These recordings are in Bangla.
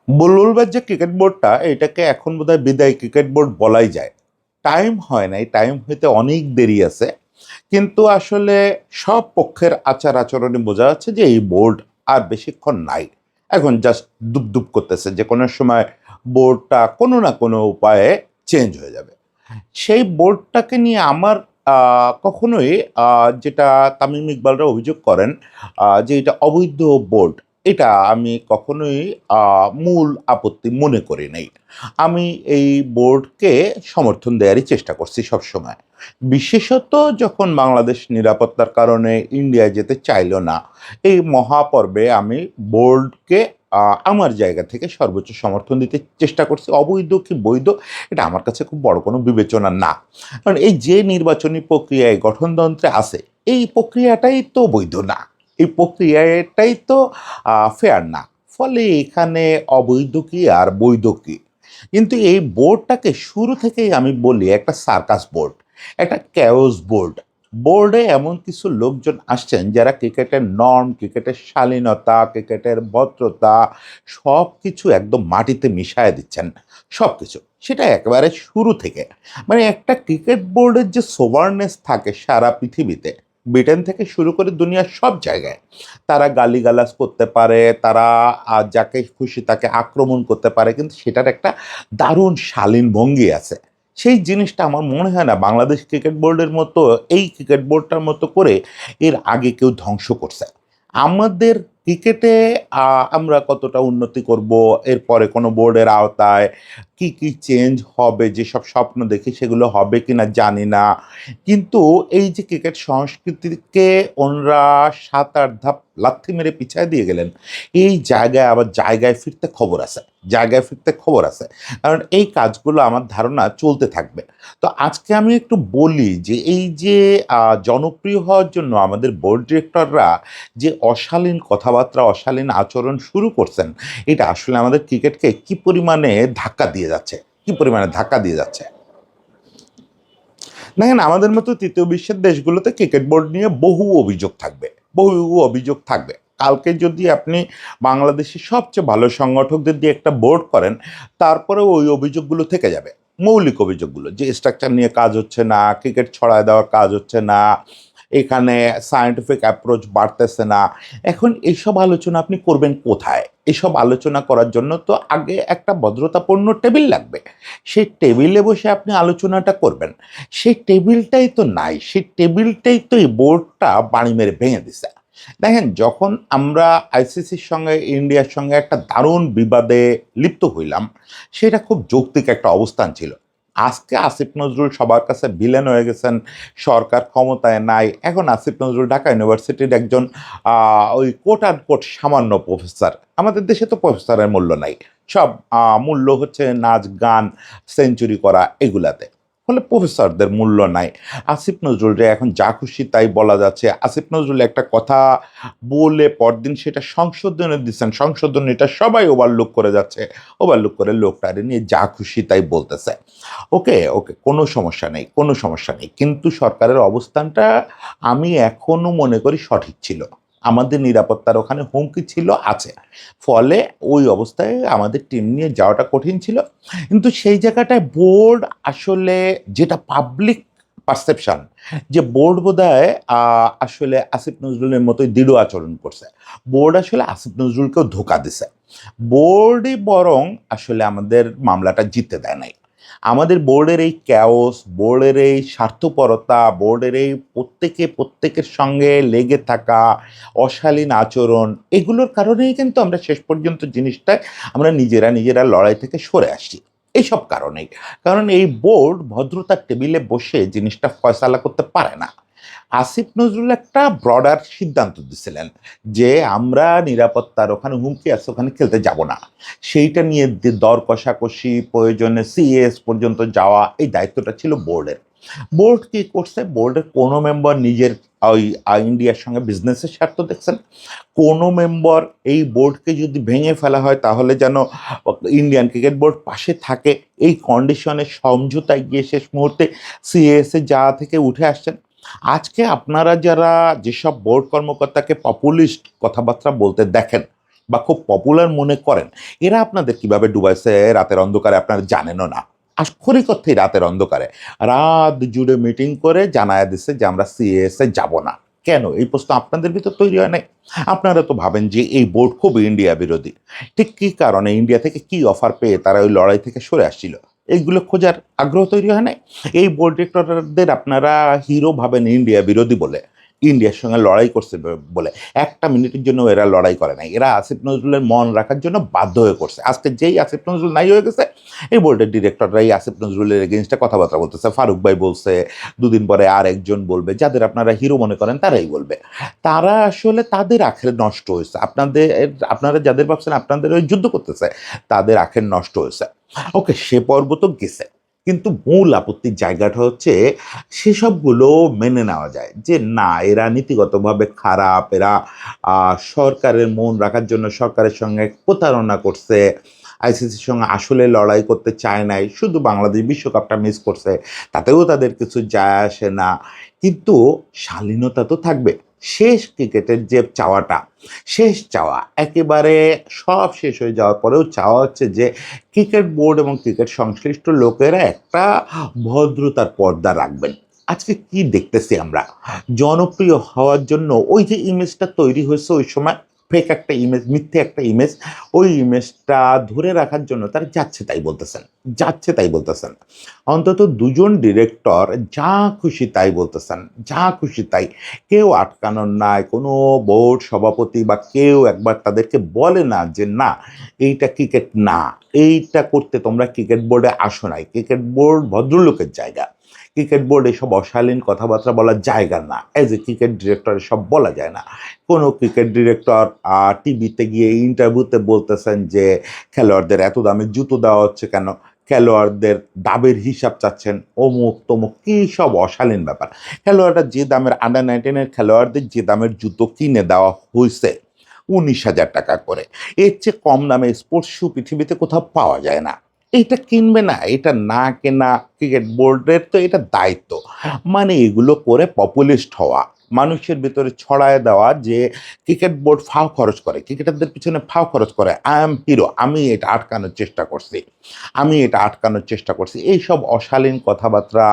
বুলবুলবাজ যে ক্রিকেট বোর্ডটা এটাকে এখন বোধহয় বিদায় ক্রিকেট বোর্ড বলাই যায়। টাইম হয় নাই, টাইম হইতে অনেক দেরি আছে, কিন্তু আসলে সব পক্ষের আচার আচরণে বোঝা যাচ্ছে যে এই বোর্ড আর বেশিক্ষণ নাই। এখন জাস্ট দুপ দুপ করতেছে যে কোনো সময় বোর্ডটা কোনো না কোনো উপায়ে চেঞ্জ হয়ে যাবে। সেই বোর্ডটাকে নিয়ে আমার কখনোই যেটা তামিম ইকবালরা অভিযোগ করেন যে এটা অবৈধ বোর্ড, এটা আমি কখনোই মূল আপত্তি মনে করি নাই। আমি এই বোর্ডকে সমর্থন দেওয়ারই চেষ্টা করছি সবসময়, বিশেষত যখন বাংলাদেশ নিরাপত্তার কারণে ইন্ডিয়া যেতে চাইলো না। এই মহাপর্বে আমি বোর্ডকে আমার জায়গা থেকে সর্বোচ্চ সমর্থন দিতে চেষ্টা করছি। অবৈধ কি বৈধ, এটা আমার কাছে খুব বড় কোনো বিবেচনা না। কারণ এই যে নির্বাচনী প্রক্রিয়ায় গঠনতন্ত্রে আছে, এই প্রক্রিয়াটাই তো বৈধ না, এই প্রক্রিয়াটাই তো ফেয়ার না। ফলে এখানে অবৈধ কি আর বৈধ কি। কিন্তু এই বোর্ডটাকে শুরু থেকেই আমি বলি একটা সার্কাস বোর্ড, একটা ক্যাওস বোর্ড। বোর্ডে এমন কিছু লোকজন আসছেন যারা ক্রিকেটের নর্ম, ক্রিকেটের শালীনতা, ক্রিকেটের ভদ্রতা সব কিছু একদম মাটিতে মিশায় দিচ্ছেন। সব কিছু সেটা একেবারে শুরু থেকে, মানে একটা ক্রিকেট বোর্ডের যে সোভারনেস থাকে সারা পৃথিবীতে, ব্রিটেন থেকে শুরু করে দুনিয়ার সব জায়গায় তারা গালিগালাজ করতে পারে, তারা যাকে খুশি তাকে আক্রমণ করতে পারে, কিন্তু সেটার একটা দারুণ শালীন ভঙ্গি আছে। সেই জিনিসটা আমার মনে হয় না বাংলাদেশ ক্রিকেট বোর্ডের মতো, এই ক্রিকেট বোর্ডটার মতো করে এর আগে কেউ ধ্বংস করছে। আমাদের ক্রিকেটে আমরা কতটা উন্নতি করব, এরপরে কোনো বোর্ডের আওতায় কি কি চেঞ্জ হবে, যেসব স্বপ্ন দেখি সেগুলো হবে কিনা জানি না। কিন্তু এই যে ক্রিকেট সংস্কৃতিকে ওনরা ৭-৮ ধাপ লাথি মেরে পিছায় দিয়ে গেলেন, এই জায়গায় আবার জায়গায় ফিরতে খবর আছে, জায়গায় ফিরতে খবর আছে। কারণ এই কাজগুলো আমার ধারণা চলতে থাকবে। তো আজকে আমি একটু বলি যে এই যে জনপ্রিয় হওয়ার জন্য আমাদের বোর্ড ডিরেক্টররা যে অশালীন কথাবার্তা, অশালীন আচরণ শুরু করছেন, এটা আসলে আমাদের ক্রিকেটকে কি পরিমাণে ধাক্কা দিয়ে যাচ্ছে, কি পরিমাণে ধাক্কা দিয়ে যাচ্ছে। দেখেন, আমাদের মতো তৃতীয় বিশ্বের দেশগুলোতে ক্রিকেট বোর্ড নিয়ে বহু অভিযোগ থাকবে, বহু অভিযোগ থাকবে। কালকে যদি আপনি বাংলাদেশের সবচেয়ে ভালো সংগঠকদের দিয়ে একটা বোর্ড করেন, তারপরে ওই অভিযোগগুলো থেকে যাবে। মৌলিক অভিযোগগুলো যে স্ট্রাকচার নিয়ে কাজ হচ্ছে না, ক্রিকেট ছড়ায় দেওয়ার কাজ হচ্ছে না, এখানে সায়েন্টিফিক অ্যাপ্রোচ বাড়তেছে না। এখন এইসব আলোচনা আপনি করবেন কোথায়? এসব আলোচনা করার জন্য তো আগে একটা ভদ্রতাপূর্ণ টেবিল লাগবে। সেই টেবিলে বসে আপনি আলোচনাটা করবেন। সেই টেবিলটাই তো নাই, সেই টেবিলটাই তো এই বোর্ডটা বাড়ি মেরে ভেঙে দিছে। দেখেন, যখন আমরা আইসিসির সঙ্গে ইন্ডিয়ার সঙ্গে একটা দারুণ বিবাদে লিপ্ত হইলাম, সেটা খুব যৌক্তিক একটা অবস্থান ছিল। আজকে আসিফ নজরুল সবার কাছে ভিলেন হয়ে গেছেন, সরকার ক্ষমতায় নাই। এখন আসিফ নজরুল ঢাকা ইউনিভার্সিটির একজন ওই কোট অ্যান্ড কোট সামান্য প্রফেসর। আমাদের দেশে তো প্রফেসরের মূল্য নাই, সব মূল্য হচ্ছে নাচ গান, সেঞ্চুরি করা, এগুলাতে। ফলে প্রফেসরদের মূল্য নাই। আসিফ নজরুলরে এখন যা খুশি তাই বলা যাচ্ছে। আসিফ নজরুল একটা কথা বলে পরদিন সেটা সংশোধনে দিচ্ছেন, সংশোধনীটা সবাই ওভারলুক করে যাচ্ছে, ওভারলুক করে লোকটারে নিয়ে যা খুশি তাই বলতেছে। ওকে, ওকে, কোনো সমস্যা নেই, কোনো সমস্যা নেই। কিন্তু সরকারের অবস্থানটা আমি এখনো মনে করি সঠিক ছিল। আমাদের নিরাপত্তার ওখানে হুমকি ছিল, আছে। ফলে ওই অবস্থায় আমাদের টিম নিয়ে যাওয়াটা কঠিন ছিল। কিন্তু সেই জায়গাটায় বোর্ড আসলে, যেটা পাবলিক পারসেপশন, যে বোর্ড বোধহয় আসলে আসিফ নজরুলের মতোই দৃঢ় আচরণ করছে। বোর্ড আসলে আসিফ নজরুলকেও ধোঁকা দিছে। বোর্ডই বরং আসলে আমাদের মামলাটা জিততে দেয় নাই। আমাদের বোর্ডের এই ক্যাওস, বোর্ডের এই স্বার্থপরতা, বোর্ডের এই প্রত্যেকের সঙ্গে লেগে থাকা অশালীন আচরণ, এগুলোর কারণেই কিন্তু আমরা শেষ পর্যন্ত জিনিসটা আমরা নিজেরা লড়াই থেকে সরে আসছি। এইসব কারণেই, কারণ এই বোর্ড ভদ্রতার টেবিলে বসে জিনিসটা ফয়সালা করতে পারে না। আসিফ নজরুল একটা ব্রডার সিদ্ধান্ত দিছিলেন যে আমরা নিরাপত্তার ওখানে হুমকি আছে, ওখানে খেলতে যাব না। সেইটা নিয়ে দর কষাকষি, প্রয়োজনে সিএস পর্যন্ত যাওয়া, এই দায়িত্বটা ছিল বোর্ডের। বোর্ড কি করছে? বোর্ডের কোনো মেম্বার নিজের ওই ইন্ডিয়ার সঙ্গে বিজনেসের স্বার্থ দেখছেন, কোনো মেম্বার এই বোর্ডকে যদি ভেঙে ফেলা হয় তাহলে যেন ইন্ডিয়ান ক্রিকেট বোর্ড পাশে থাকে, এই কন্ডিশনে সমঝোতায় গিয়ে শেষ মুহূর্তে সিএসএ যা থেকে উঠে আসছেন। আজকে আপনারা যারা যেসব বোর্ড কর্মকর্তাকে পপুলিস্ট কথাবার্তা বলতে দেখেন, বা খুব পপুলার মনে করেন, এরা আপনাদের কিভাবে ডুবাইছে রাতের অন্ধকারে আপনারা জানেনও না। আক্ষরিক অর্থেই রাতের অন্ধকারে রাত জুড়ে মিটিং করে জানায় দিচ্ছে যে আমরা সিএসএ যাব না। কেন এই প্রশ্ন আপনাদের ভিতর তৈরি হয় নাই? আপনারা তো ভাবেন যে এই বোর্ড খুব ইন্ডিয়া বিরোধী। ঠিক কি কারণে, ইন্ডিয়া থেকে কি অফার পেয়ে তারা ওই লড়াই থেকে সরে আসছিল, এইগুলো খোঁজার আগ্রহ তৈরি হয় নাই? এই বোর্ড ডিরেক্টরদের আপনারা হিরো ভাবেন ইন্ডিয়া বিরোধী বলে, ইন্ডিয়ার সঙ্গে লড়াই করছে বলে। একটা মিনিটের জন্য এরা লড়াই করে নাই, এরা আসিফ নজরুলের মন রাখার জন্য বাধ্য হয়ে করছে। আজকে যেই আসিফ নজরুল নাই হয়ে গেছে, এই বোর্ডের ডিরেক্টররাই আসিফ নজরুলের এগেনস্টে কথাবার্তা বলতেছে। ফারুক ভাই বলছে, দুদিন পরে আর একজন বলবে, যাদের আপনারা হিরো মনে করেন তারাই বলবে। তারা আসলে তাদের আখের নষ্ট হয়েছে। আপনারা যাদের ভাবছেন আপনাদের ওই যুদ্ধ করতেছে, তাদের আখের নষ্ট হয়েছে। ওকে, সে পর্ব তো গেছে, কিন্তু মূল আপত্তির জায়গাটা হচ্ছে সেসবগুলো মেনে নেওয়া যায় যে না, এরা নীতিগতভাবে খারাপ, এরা সরকারের মন রাখার জন্য সরকারের সঙ্গে প্রতারণা করছে, আইসিসির সঙ্গে আসলে লড়াই করতে চায় নাই, শুধু বাংলাদেশ বিশ্বকাপটা মিস করছে, তাতেও তাদের কিছু যায় আসে না। কিন্তু শালীনতা তো থাকবে। শেষ ক্রিকেটের যে চাওয়াটা, শেষ চাওয়া একেবারে সব শেষ হয়ে যাওয়ার পরেও চাওয়া হচ্ছে যে ক্রিকেট বোর্ড এবং ক্রিকেট সংশ্লিষ্ট লোকেরা একটা ভদ্রতার পর্দা রাখবেন। আজকে কি দেখতেছি আমরা, জনপ্রিয় হওয়ার জন্য ওই যে ইমেজটা তৈরি হয়েছে ওই সময়, ফেক একটা ইমেজ, মিথ্যে একটা ইমেজ, ওই ইমেজটা ধরে রাখার জন্য তারা যাচ্ছে তাই বলতেছেন, যাচ্ছে তাই বলতেছেন। অন্তত দুজন ডিরেক্টর যা খুশি তাই বলতেছেন, যা খুশি তাই। কেউ আটকানোর নাই, কোনো বোর্ড সভাপতি বা কেউ একবার তাদেরকে বলে না যে না, এইটা ক্রিকেট না, এইটা করতে তোমরা ক্রিকেট বোর্ডে আসো নাই। ক্রিকেট বোর্ড ভদ্রলোকের জায়গা, ক্রিকেট বোর্ড এসব অশালীন কথাবার্তা বলার জায়গা না। এজ এ ক্রিকেট ডিরেক্টর সব বলা যায় না। কোনো ক্রিকেট ডিরেক্টর টিভিতে গিয়ে ইন্টারভিউতে বলতেছেন যে খেলোয়াড়দের এত দামে জুতো দেওয়া হচ্ছে কেন, খেলোয়াড়দের দামের হিসাব চাচ্ছেন, অমুক তমুক, কী সব অশালীন ব্যাপার। খেলোয়াড়রা যে দামের, আন্ডার 19-এর খেলোয়াড়দের যে দামের জুতো কিনে দেওয়া হয়েছে 19,000 টাকা করে, এর চেয়ে কম দামে স্পোর্টস শু পৃথিবীতে কোথাও পাওয়া যায় না। এটা কিনবে না, এটা না কেনা ক্রিকেট বোর্ডের তো এটা দায়িত্ব। মানে এগুলো করে পপুলিস্ট হওয়া, মানুষের ভিতরে ছড়ায় দেওয়া যে ক্রিকেট বোর্ড ফাও খরচ করে, ক্রিকেটারদের পিছনে ফাও খরচ করে, আই এম হিরো, আমি এটা আটকানোর চেষ্টা করছি, আমি এটা আটকানোর চেষ্টা করছি। এইসব অশালীন কথাবার্তা,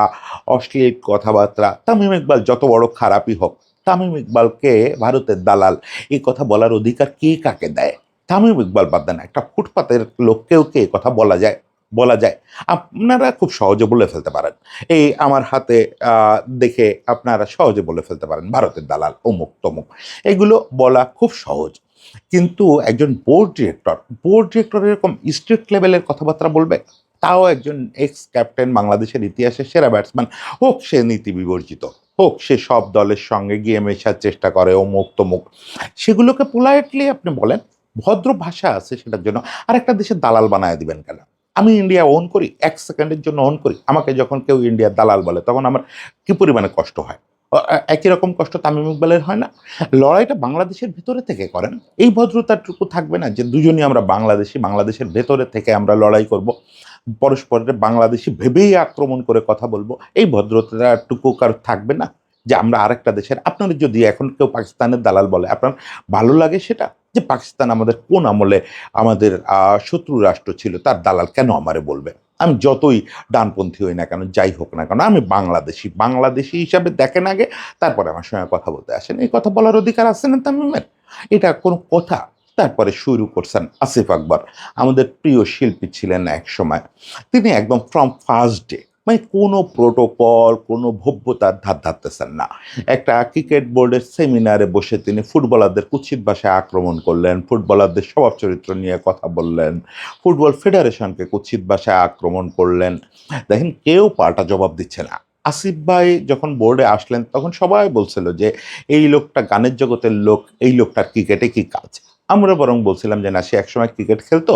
অশ্লীল কথাবার্তা, তামিম ইকবাল যত বড় খারাপই হোক, তামিম ইকবালকে ভারতের দালাল এই কথা বলার অধিকার কে কাকে দেয়? তামিম ইকবাল বাদ দেন, একটা ফুটপাতের লোককেও কে কথা বলা যায়? বলা যায়। আপনারা খুব সহজে বলে ফেলতে পারেন, এই আমার হাতে দেখে আপনারা সহজে বলে ফেলতে পারেন ভারতের দালাল অমুক তমুক, এগুলো বলা খুব সহজ। কিন্তু একজন বোর্ড ডিরেক্টর এরকম স্টেট লেভেলের কথাবার্তা বলবে, তাও একজন এক্স ক্যাপ্টেন, বাংলাদেশের ইতিহাসের সেরা ব্যাটসম্যান, হোক সে নীতি বিবর্জিত, হোক সে সব দলের সঙ্গে গিয়ে মেশার চেষ্টা করে অমুক তমুক, সেগুলোকে পোলাইটলি আপনি বলেন, ভদ্র ভাষা আছে সেটার জন্য। আর একটা দেশের দালাল বানায় দিবেন কেন? আমি ইন্ডিয়া ওন করি, 1 সেকেন্ডের জন্য ওন করি, আমাকে যখন কেউ ইন্ডিয়ার দালাল বলে তখন আমার কি পরিমাণে কষ্ট হয়। একই রকম কষ্ট তামিম ইকবালের হয় না? লড়াইটা বাংলাদেশের ভিতরে থেকে করেন, এই ভদ্রতাটুকু থাকবে না যে দুজনই আমরা বাংলাদেশি, বাংলাদেশের ভেতরে থেকে আমরা লড়াই করব, পরস্পরের বাংলাদেশি ভেবেই আক্রমণ করে কথা বলবো, এই ভদ্রতাটুকু কার থাকবে না? যে আমরা আরেকটা দেশের, আপনাদের যদি এখন কেউ পাকিস্তানের দালাল বলে আপনার ভালো লাগে সেটা? যে পাকিস্তান আমাদের কোন আমলে আমাদের শত্রু রাষ্ট্র ছিল, তার দালাল কেন আমারে বলবে? আমি যতই ডানপন্থী হই না কেন, যাই হোক না কেন, আমি বাংলাদেশি, বাংলাদেশি হিসাবে দেখেন আগে, তারপরে আমার সঙ্গে কথা বলতে আসেন। এই কথা বলার অধিকার আছে না তামিমের? এটা কোনো কথা? তারপরে শুরু করছেন আসিফ আকবর, আমাদের প্রিয় শিল্পী ছিলেন এক সময়। তিনি একদম ফ্রম ফার্স্ট ডে মানে কোনো প্রোটোকল, কোনো ভব্যতার ধার ধারতেছেন না। একটা ক্রিকেট বোর্ডের সেমিনারে বসে তিনি ফুটবলারদের কুৎসিত ভাষায় আক্রমণ করলেন, ফুটবলারদের স্বভাব চরিত্র নিয়ে কথা বললেন, ফুটবল ফেডারেশনকে কুৎসিত ভাষায় আক্রমণ করলেন। দেখেন, কেউ পাল্টা জবাব দিচ্ছে না। আসিফ ভাই যখন বোর্ডে আসলেন তখন সবাই বলছিল যে এই লোকটা গানের জগতের লোক, এই লোকটার ক্রিকেটে কি কাজ? আমরা বরং বলছিলাম যে না, সে একসময় ক্রিকেট খেলতো,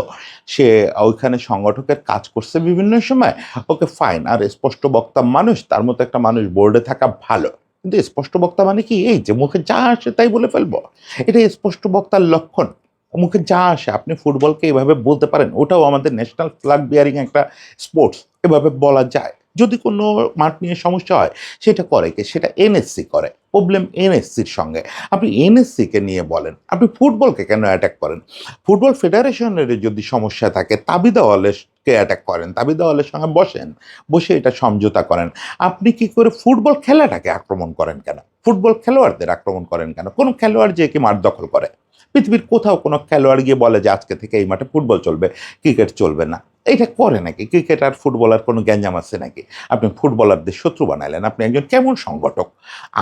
সে ওইখানে সংগঠকের কাজ করছে বিভিন্ন সময়, ওকে ফাইন। আর স্পষ্ট বক্তা মানুষ, তার মতো একটা মানুষ বোর্ডে থাকা ভালো। কিন্তু স্পষ্ট বক্তা মানে কি এই যে মুখে যা আসে তাই বলে ফেলবো? এটা স্পষ্ট বক্তার লক্ষণ? মুখে যা আসে, আপনি ফুটবলকে এভাবে বলতে পারেন, ওটাও আমাদের ন্যাশনাল ফ্ল্যাগ বিয়ারিং একটা স্পোর্টস, এভাবে বলা যায়? যদি কোনো মাঠ নিয়ে সমস্যা হয় সেটা করে কে? সেটা এনএসসি করে। প্রবলেম এনএসসির সঙ্গে। আপনি এনএসসিকে নিয়ে বলেন। আপনি ফুটবলকে কেন অ্যাটাক করেন? ফুটবল ফেডারেশনের যদি সমস্যা থাকে তাবিদ আওয়ালকে অ্যাটাক করেন। তাবিদ আওয়ালের সঙ্গে বসেন, বসে এটা সমঝোতা করেন। আপনি কি করে ফুটবল খেলাটাকে আক্রমণ করেন কেন? ফুটবল খেলোয়াড়দের আক্রমণ করেন কেন? কোনো খেলোয়াড় যেয়ে কি মাঠ দখল করে? পৃথিবীর কোথাও কোনো খেলোয়াড় গিয়ে বলে যে আজকে থেকে এই মাঠে ফুটবল চলবে, ক্রিকেট চলবে না। এইটা করে নাকি? ক্রিকেট আর ফুটবলার কোনো গ্যাঞ্জাম আছে নাকি? আপনি ফুটবলারদের শত্রু বানাইলেন। আপনি একজন কেমন সংগঠক?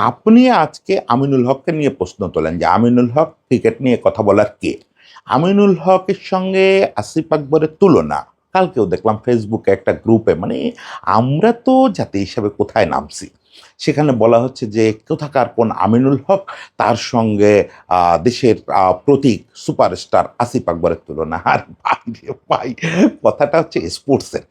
আপনি আজকে আমিনুল হককে নিয়ে প্রশ্ন তোলেন যে আমিনুল হক ক্রিকেট নিয়ে কথা বলার কে? আমিনুল হকের সঙ্গে আসিফ আকবরের তুলনা কালকেও দেখলাম ফেসবুকে একটা গ্রুপে, মানে আমরা তো জাতি হিসাবে কোথায় নামছি? সেখানে বলা হচ্ছে যে কোথাকার কোন আমিনুল হক, তার সঙ্গে দেশের প্রতীক সুপারস্টার আসিফ আকবরের তুলনা। আর ভাই রে ভাই, কথাটা হচ্ছে স্পোর্টসের।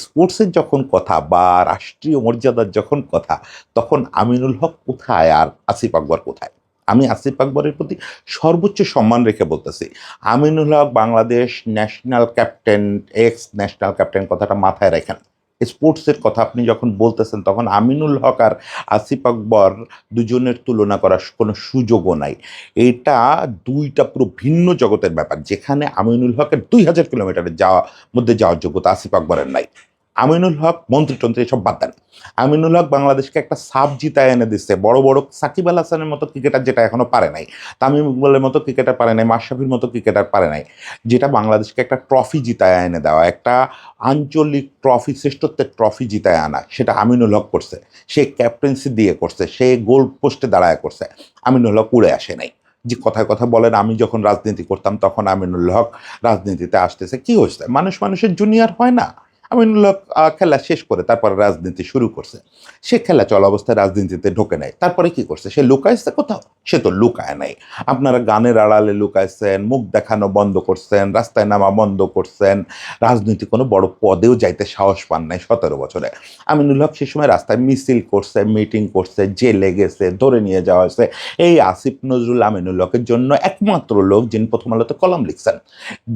স্পোর্টসের যখন কথা বা রাষ্ট্রীয় মর্যাদার যখন কথা, তখন আমিনুল হক কোথায় আর আসিফ আকবর কোথায়? আমি আসিফ আকবরের প্রতি সর্বোচ্চ সম্মান রেখে বলতেছি, Aminul Haq Bangladesh national captain, ex national captain, কথাটা মাথায় রাখেন। স্পোর্টসের কথা আপনি যখন বলতেছেন তখন আমিনুল হক আর আসিফ আকবর দুজনের তুলনা করার কোনো সুযোগও নাই। এটা দুইটা পুরো ভিন্ন জগতের ব্যাপার, যেখানে আমিনুল হকের 2000 কিলোমিটারের মধ্যে যাওয়ার যোগ্যতা আসিফ আকবরের নাই। আমিনুল হক মন্ত্রীতন্ত্রী এসব বাদ দেন। আমিনুল হক বাংলাদেশকে একটা সাব জিতায় এনে দিচ্ছে, বড় বড় সাকিব আল হাসানের মতো ক্রিকেটার যেটা এখনো পারে নাই, তামিম ইকবালের মতো ক্রিকেটার পারে নাই, মাশরাফির মতো ক্রিকেটার পারে নাই, যেটা বাংলাদেশকে একটা ট্রফি জিতায় এনে দেওয়া, একটা আঞ্চলিক ট্রফি, শ্রেষ্ঠত্বের ট্রফি জিতায় আনা, সেটা আমিনুল হক করছে। সে ক্যাপ্টেন্সি দিয়ে করছে, সে গোল পোস্টে দাঁড়ায় করছে। আমিনুল হক উড়ে আসে নাই। যে কথায় কথা বলেন আমি যখন রাজনীতি করতাম তখন আমিনুল হক রাজনীতিতে আসতেছে, কি হয়েছে? মানুষ মানুষের জুনিয়র হয় না? আমিনুল হক খেলা শেষ করে তারপরে রাজনীতি শুরু করছে। সে খেলা চলা অবস্থায় রাজনীতিতে ঢোকে নাই, তারপরে কি করছে? সে লুকাইছে কোথাও? সে তো লুকায় নাই। আপনারা গানের আড়ালে লুকাইছেন, মুখ দেখানো বন্ধ করছেন, রাস্তায় নামা বন্ধ করছেন, রাজনীতি কোনো বড় পদেও যাইতে সাহস পান নাই 17 বছরে। আমিনুল হক সে সময় রাস্তায় মিছিল করছে, মিটিং করছে, জেলে গেছে, ধরে নিয়ে যাওয়া হয়েছে। এই আসিফ নজরুল আমিনুল হকের জন্য একমাত্র লোক যিনি প্রথম আলোতে কলাম লিখছেন,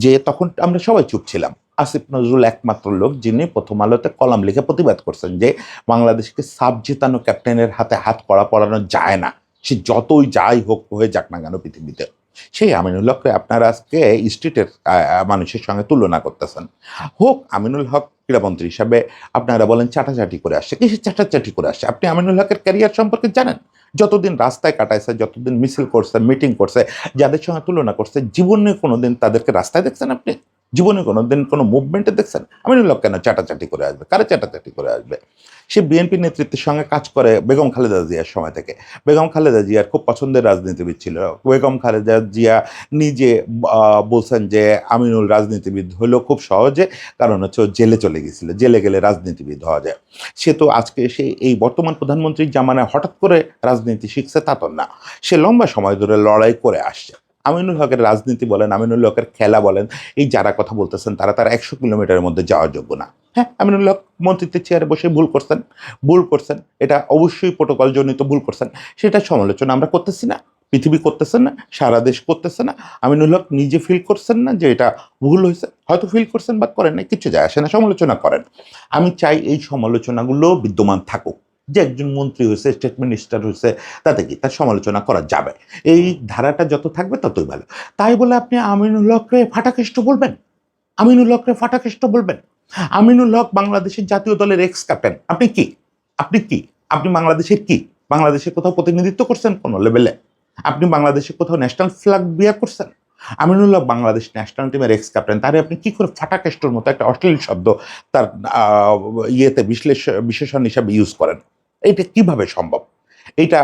যে তখন আমরা সবাই চুপ ছিলাম। আসিফ নজরুল একমাত্র লোক যিনি প্রথম আলোতে কলাম লিখে প্রতিবাদ করছেন যে বাংলাদেশকে সাব জেতানো ক্যাপ্টেনের হাতে হাত কড়া পড়ানো যায় না, সে যতই যাই হোক হয়ে যাক না কেন পৃথিবীতে। সেই আমিনুল হককে আপনারা আজকে স্ট্রিটের মানুষের সঙ্গে তুলনা করতেছেন। হোক আমিনুল হক ক্রীড়ামন্ত্রী হিসাবে আপনারা বলেন চাটাচাটি করে আসছে, কিসের চাটাচাটি করে আসছে? আপনি আমিনুল হকের ক্যারিয়ার সম্পর্কে জানেন? যতদিন রাস্তায় কাটাইছে, যতদিন মিছিল করছে, মিটিং করছে, যাদের সঙ্গে তুলনা করছে, জীবনে কোনোদিন তাদেরকে রাস্তায় দেখছেন আপনি? জীবনে কোনোদিন কোনো মুভমেন্টে দেখছেন? আমিনুল হক কেন চাটাচাটি করে আসবে? কারে চাটাচাটি করে আসবে? সে বিএনপি নেতৃত্বের সঙ্গে কাজ করে বেগম খালেদা জিয়ার সময় থেকে। বেগম খালেদা জিয়ার খুব পছন্দের রাজনীতিবিদ ছিল। বেগম খালেদা জিয়া নিজে বলছেন যে আমিনুল রাজনীতিবিদ হলো খুব সহজে, কারণ হচ্ছে ও জেলে চলে গেছিল, জেলে গেলে রাজনীতিবিদ হওয়া যায়। সে তো আজকে সে এই বর্তমান প্রধানমন্ত্রীর জামানায় হঠাৎ করে রাজনীতি শিখছে তা তো না, সে লম্বা সময় ধরে লড়াই করে আসছে। আমিনুল হকের রাজনীতি বলেন, আমিনুল হকের খেলা বলেন, এই যারা কথা বলতেছেন তারা তার 100 কিলোমিটারের মধ্যে যাওয়ার যোগ্য না। হ্যাঁ, আমিনুল হক মন্ত্রিত্বের চেয়ারে বসে ভুল করছেন, ভুল করছেন, এটা অবশ্যই প্রোটোকল জনিত ভুল করছেন, সেটা সমালোচনা আমরা করতেছি না, পৃথিবী করতেছেন না, সারা দেশ করতেছে না। আমিনুল হক নিজে ফিল করছেন না যে এটা ভুল হয়েছে? হয়তো ফিল করছেন বা করেন না, কিছু যায় আসে না, সমালোচনা করেন। আমি চাই এই সমালোচনাগুলো বিদ্যমান থাকুক। যে একজন মন্ত্রী হয়েছে, স্টেট মিনিস্টার হয়েছে, তাতে কি তার সমালোচনা করা যাবে? এই ধারাটা যত থাকবে ততই ভালো। তাই বলে আপনি আমিনুল হকরে ফাটাকেষ্ট বলবেন? আমিনুল হকরে ফাটাকেষ্ট বলবেন? আমিনুল হক বাংলাদেশের জাতীয় দলের এক্স ক্যাপ্টেন। আপনি কি? আপনি কি? আপনি বাংলাদেশের কি? বাংলাদেশের কোথাও প্রতিনিধিত্ব করছেন কোনো লেভেলে? আপনি বাংলাদেশের কোথাও ন্যাশনাল ফ্ল্যাগ বিয়ার করছেন? আমিনুল হক বাংলাদেশ ন্যাশনাল টিমের এক্স ক্যাপ্টেন, তারে আপনি কি করে ফাটাকেষ্টর মতো একটা অশ্লীল শব্দ তার ইয়েতে বিশেষণ হিসাবে ইউজ করেন? এইটা কিভাবে সম্ভব? এইটা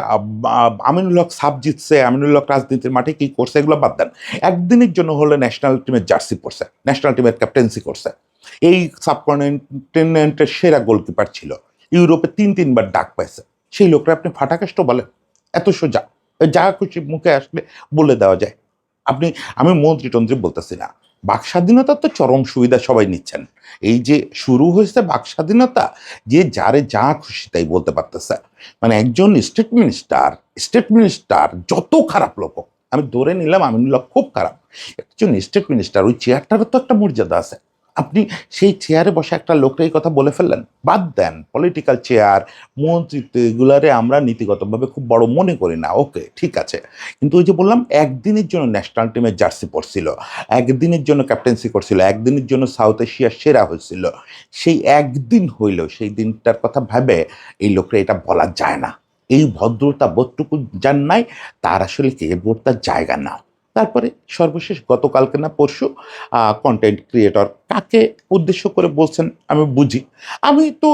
আমিনুল হক সাব জিতছে, আমিনুল হক রাজনীতির মাঠে কি করছে এগুলো বাদ দেন। একদিনের জন্য হলে ন্যাশনাল টিমের জার্সি পরছে, ন্যাশনাল টিমের ক্যাপ্টেন্সি করছে। এই সাবকন্টিনেন্টের সেরা গোলকিপার ছিল, ইউরোপে 3-3 বার ডাক পাইছে। সেই লোকরা আপনি ফাটাকেষ্ট বলেন? এত সোজা, যা খুশি মুখে আসলে বলে দেওয়া যায়। আপনি, আমি মন্ত্রী টন্ত্রী বলতেছি না, বাক স্বাধীনতার তো চরম সুবিধা সবাই নিচ্ছেন। এই যে শুরু হয়েছে বাক স্বাধীনতা, যে যারে যা খুশি তাই বলতে পারতেছে। মানে একজন স্টেট মিনিস্টার যত খারাপ লোক হোক, আমি ধরে নিলাম আমিনুল হক খুব খারাপ, একজন স্টেট মিনিস্টার, ওই চেয়ারটারও তো একটা মর্যাদা আছে। আপনি সেই চেয়ারে বসে একটা লোককে এই কথা বলে ফেললেন, বাদ দেন পলিটিক্যাল চেয়ার, মন্ত্রিত্ব এগুলারে আমরা নীতিগতভাবে খুব বড় মনে করি না, ওকে ঠিক আছে। কিন্তু ওই যে বললাম একদিনের জন্য ন্যাশনাল টিমের জার্সি পরছিল, একদিনের জন্য ক্যাপ্টেন্সি করছিল, একদিনের জন্য সাউথ এশিয়ার সেরা হয়েছিল, সেই একদিন হইল, সেই দিনটার কথা ভাবে এই লোকরা এটা বলা যায় না। এই ভদ্রতা বোধটুকু যার নাই তার আসলে ক্রিকেট বোর্ডটার জায়গা না। তারপরে সর্বশেষ গতকালকে না পরশু কন্টেন্ট ক্রিয়েটর কাকে উদ্দেশ্য করে বলছেন আমি বুঝি। আমি তো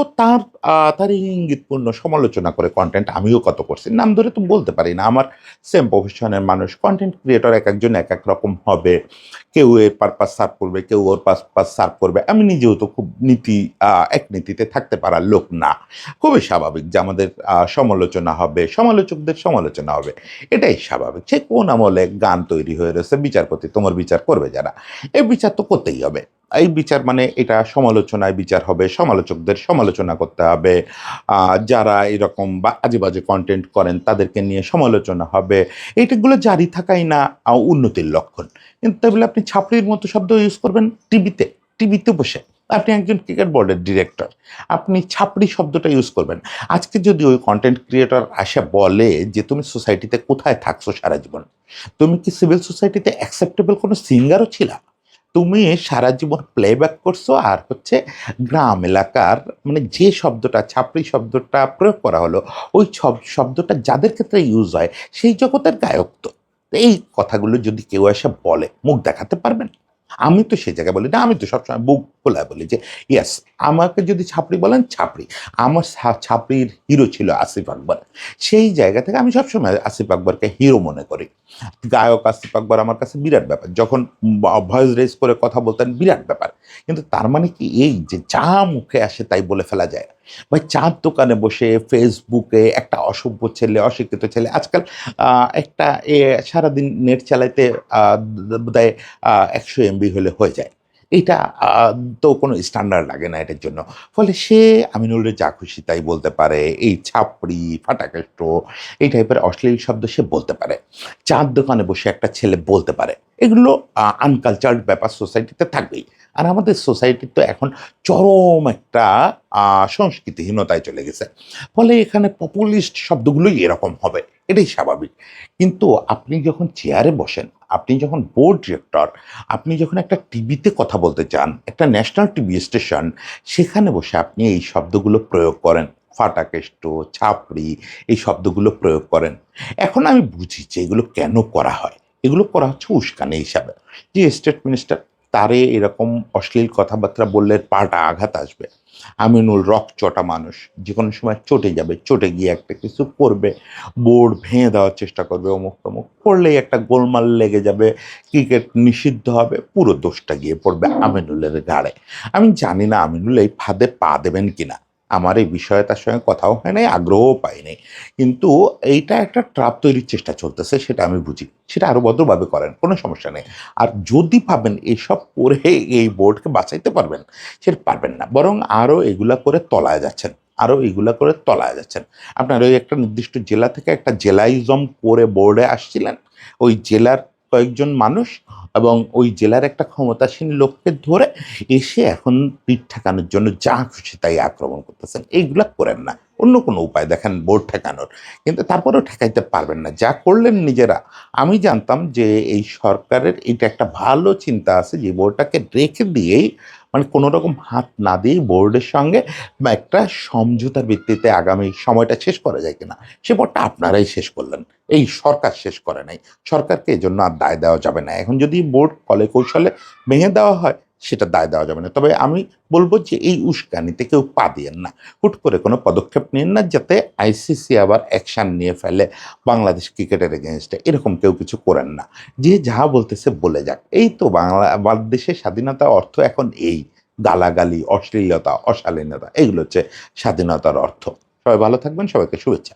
তার এই ইঙ্গিতপূর্ণ সমালোচনা করে কন্টেন্ট আমিও কত করছি, নাম ধরে তো বলতে পারি না, আমার সেম প্রফেশনের মানুষ। কন্টেন্ট ক্রিয়েটর এক একজন এক এক রকম হবে, কেউ এর পারপাস সার্ভ করবে, কেউ ওর পারপাস সার্ভ করবে। আমি নিজেও তো খুব এক নীতিতে থাকতে পারার লোক না। খুবই স্বাভাবিক যে আমাদের সমালোচনা হবে, সমালোচকদের সমালোচনা হবে, এটাই স্বাভাবিক। সে কোন আমলে গান তৈরি হয়ে রয়েছে, বিচারপতি তোমার বিচার করবে যারা, এই বিচার তো করতেই হবে। এই বিচার মানে এটা সমালোচনায় বিচার হবে, সমালোচকদের সমালোচনা করতে হবে, যারা এরকম বা আজে বাজে কন্টেন্ট করেন তাদেরকে নিয়ে সমালোচনা হবে। এইটাগুলো জারি থাকাই না উন্নতির লক্ষণ। কিন্তু তাহলে আপনি ছাপড়ির মতো শব্দ ইউজ করবেন টিভিতে, টিভিতে বসে। আপনি একজন ক্রিকেট বোর্ডের ডিরেক্টর, আপনি ছাপড়ি শব্দটা ইউজ করবেন। আজকে যদি ওই কন্টেন্ট ক্রিয়েটর আসে বলে যে তুমি সোসাইটিতে কোথায় থাকছো সারা জীবন, তুমি কি সিভিল সোসাইটিতে অ্যাকসেপ্টেবল কোনো সিঙ্গারও ছিলা? তুমি সারা জীবন প্লেব্যাক করছো আর হচ্ছে গ্রাম এলাকার মানে যে শব্দটা ছাপড়ি শব্দটা প্রয়োগ করা হলো, ওই শব্দটা যাদের ক্ষেত্রে ইউজ হয় সেই জগতের গায়ক তো। এই কথাগুলো যদি কেউ এসে বলে মুখ দেখাতে পারবেন? আমি তো সেই জায়গায় বলি না, আমি তো সবসময় বুক খোলা বলি যে ইয়াস, আমাকে যদি ছাপড়ি বলেন ছাপড়ি। আমার ছাপড়ির হিরো ছিল আসিফ আকবর। সেই জায়গা থেকে আমি সবসময় আসিফ আকবরকে হিরো মনে করি। গায়ক আসিফ আকবর আমার কাছে বিরাট ব্যাপার, যখন ভয়েস রেজ করে কথা বলতেন বিরাট ব্যাপার। কিন্তু তার মানে কি এই যে যা মুখে আসে তাই বলে ফেলা যায়? ভাই চার দোকানে বসে ফেসবুকে একটা অসভ্য ছেলে, অশিক্ষিত ছেলে আজকাল একটা সারাদিন নেট চালাইতে বোধহয় 100 MB হলে হয়ে যায়। এটা তো কোনো স্ট্যান্ডার্ড লাগে না এটার জন্য। ফলে সে আমিনুলের যা খুশি তাই বলতে পারে, এই ছাপড়ি, ফাটাকেষ্ট এই টাইপের অশ্লীল শব্দ সে বলতে পারে। চার দোকানে বসে একটা ছেলে বলতে পারে। এগুলো আনকালচার্ড ব্যাপার সোসাইটিতে থাকবেই। আর আমাদের সোসাইটি তো এখন চরম একটা সংস্কৃতিহীনতায় চলে গেছে। ফলে এখানে পপুলিস্ট শব্দগুলোই এরকম হবে, এটাই স্বাভাবিক। কিন্তু আপনি যখন চেয়ারে বসেন, আপনি যখন বোর্ড ডিরেক্টর, আপনি যখন একটা টিভিতে কথা বলতে চান, একটা ন্যাশনাল টিভি স্টেশন, সেখানে বসে আপনি এই শব্দগুলো প্রয়োগ করেন, ফাটাকেষ্ট, ছাপড়ি, এই শব্দগুলো প্রয়োগ করেন। এখন আমি বুঝি যে এগুলো কেন করা হয়। এগুলো করা হচ্ছে উস্কানি হিসাবে, যে স্টেট মিনিস্টার তারে এরকম অশ্লীল কথাবার্তা বললে পাল্টা আঘাত আসবে। আমিনুল রকচটা মানুষ, যে কোনো সময় চটে যাবে, চটে গিয়ে একটা কিছু করবে, বোর্ড ভেঙে দেওয়ার চেষ্টা করবে, অমুক তমুক করলেই একটা গোলমাল লেগে যাবে, ক্রিকেট নিষিদ্ধ হবে, পুরো দোষটা গিয়ে পড়বে আমিনুলের ঘাড়ে। আমি জানি না আমিনুল এই ফাঁদে পা দেবেন কিনা, আমার এই বিষয়ে তার সঙ্গে কথাও হয় নাই, আগ্রহও পাইনি। কিন্তু এইটা একটা ট্রাপ তৈরির চেষ্টা চলতেছে, সেটা আমি বুঝি। সেটা আরো ভদ্রভাবে করেন, কোনো সমস্যা নেই। আর যদি ভাবেন এসব করে এই বোর্ডকে বাঁচাইতে পারবেন, সেটা পারবেন না, বরং আরো এগুলা করে তলায় যাচ্ছেন, আরো এগুলা করে তলায় যাচ্ছেন। আপনার ওই একটা নির্দিষ্ট জেলা থেকে একটা জেলাইজম করে বোর্ডে আসছিলেন, ওই জেলার কয়েকজন মানুষ এবং ওই জেলার একটা ক্ষমতাসীন লোককে ধরে এসে এখন পিঠ ঠেকানোর জন্য যা খুশি তাই আক্রমণ করতেছেন। এইগুলা করেন না, অন্য কোনো উপায় দেখেন বোর্ড ঠেকানোর। কিন্তু তারপরেও ঠেকাইতে পারবেন না, যা করলেন নিজেরা। আমি জানতাম যে এই সরকারের এটা একটা ভালো চিন্তা আছে যে বোর্ডটাকে রেখে দিয়েই মানে কোনো রকম হাত না দিয়েই বোর্ডের সঙ্গে বা একটা সমঝোতার ভিত্তিতে আগামী সময়টা শেষ করা যায় কিনা। সে বোর্ডটা আপনারাই শেষ করলেন, এই সরকার শেষ করে নাই। সরকারকে এজন্য আর দায় দেওয়া যাবে না। এখন যদি বোর্ড কলে কৌশলে ভেঙে দেওয়া হয় সেটা দায় দেওয়া যাবে না। তবে আমি বলবো যে এই উস্কানিতে কেউ পা দিয়েন না, হুট করে কোনো পদক্ষেপ নিন না, যাতে আইসিসি আবার অ্যাকশন নিয়ে ফেলে বাংলাদেশ ক্রিকেটের এগেনস্টে। এরকম কেউ কিছু করেন না, যে যা বলতেছে বলে যাক। এই তো বাংলাদেশের স্বাধীনতার অর্থ এখন এই গালাগালি, অশ্লীলতা, অশালীনতা, এগুলো হচ্ছে স্বাধীনতার অর্থ। সবাই ভালো থাকবেন, সবাইকে শুভেচ্ছা।